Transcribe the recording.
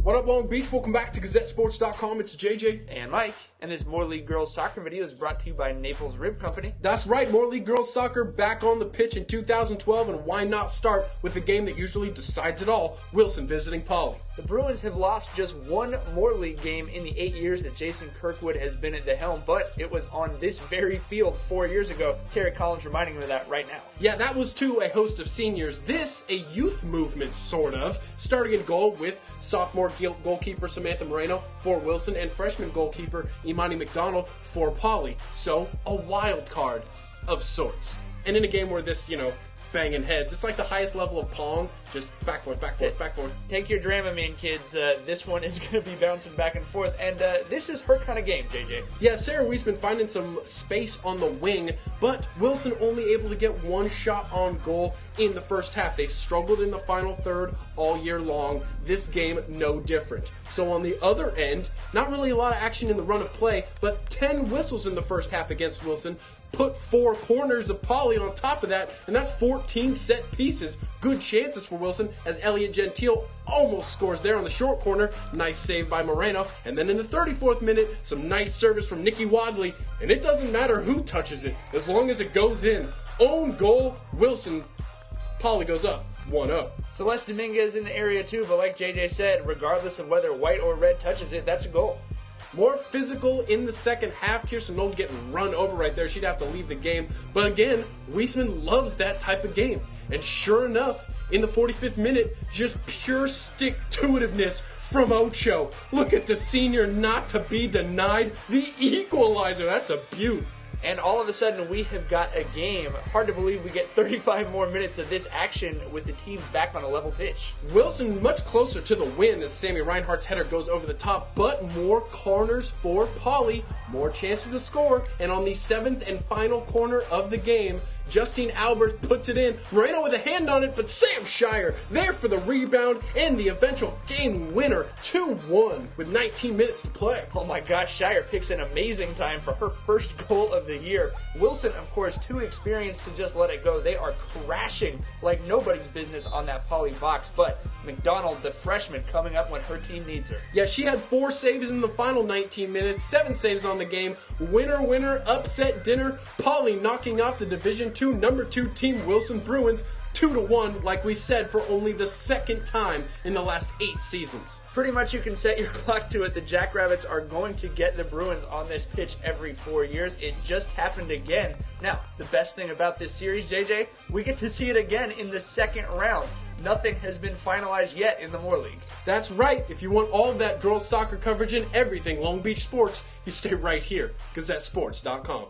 What up, Long Beach? Welcome back to GazetteSports.com. It's JJ. And Mike. And this More League Girls Soccer video is brought to you by Naples Rib Company. That's right, More League Girls Soccer back on the pitch in 2012, and why not start with the game that usually decides it all, Wilson visiting Poly. The Bruins have lost just one More League game in the 8 years that Jason Kirkwood has been at the helm, but it was on this very field 4 years ago. Kerry Collins reminding me of that right now. Yeah, that was to a host of seniors. This, a youth movement, sort of, starting in goal with sophomore goalkeeper Samantha Moreno for Wilson and freshman goalkeeper Imani McDonald for Poly. So, a wild card of sorts. And in a game where this, banging heads, it's like the highest level of Pong, just back, forth, back, forth, back, forth. Take your Dramamine, kids. This one is going to be bouncing back and forth, and this is her kind of game, JJ. Yeah, Sarah Wiesman finding some space on the wing, but Wilson only able to get one shot on goal in the first half. They struggled in the final third all year long. This game, no different. So on the other end, not really a lot of action in the run of play, but 10 whistles in the first half against Wilson. Put 4 corners of Poly on top of that, and that's 14 set pieces. Good chances for Wilson as Elliot Gentile almost scores there on the short corner. Nice save by Moreno. And then in the 34th minute, some nice service from Nikki Wadley. And it doesn't matter who touches it, as long as it goes in. Own goal, Wilson. Poly goes up 1-0. Celeste Dominguez in the area too, but like JJ said, regardless of whether white or red touches it, that's a goal. More physical in the second half. Kirsten Nold getting run over right there. She'd have to leave the game. But again, Wiesman loves that type of game. And sure enough, in the 45th minute, just pure stick-to-itiveness from Ocho. Look at the senior not to be denied. The equalizer. That's a beaut. And all of a sudden, we have got a game. Hard to believe we get 35 more minutes of this action with the teams back on a level pitch. Wilson much closer to the win as Sammy Reinhardt's header goes over the top, but more corners for Poly, more chances to score, and on the 7th and final corner of the game, Justine Albers puts it in. Moreno with a hand on it, but Sam Shire there for the rebound and the eventual game winner, 2-1 with 19 minutes to play. Oh my gosh, Shire picks an amazing time for her first goal of the year. Wilson, of course, too experienced to just let it go. They are crashing like nobody's business on that Poly box, but McDonald, the freshman, coming up when her team needs her. Yeah, she had 4 saves in the final 19 minutes, 7 saves on the game. Winner, winner, upset dinner. Poly knocking off the Division II number 2 team Wilson Bruins 2-1, like we said, for only the second time in the last 8 seasons. Pretty much you can set your clock to it. The Jackrabbits are going to get the Bruins on this pitch every 4 years. It just happened again. Now, the best thing about this series, JJ, we get to see it again in the second round. Nothing has been finalized yet in the More League. That's right. If you want all of that girls soccer coverage and everything Long Beach sports, you stay right here. GazetteSports.com.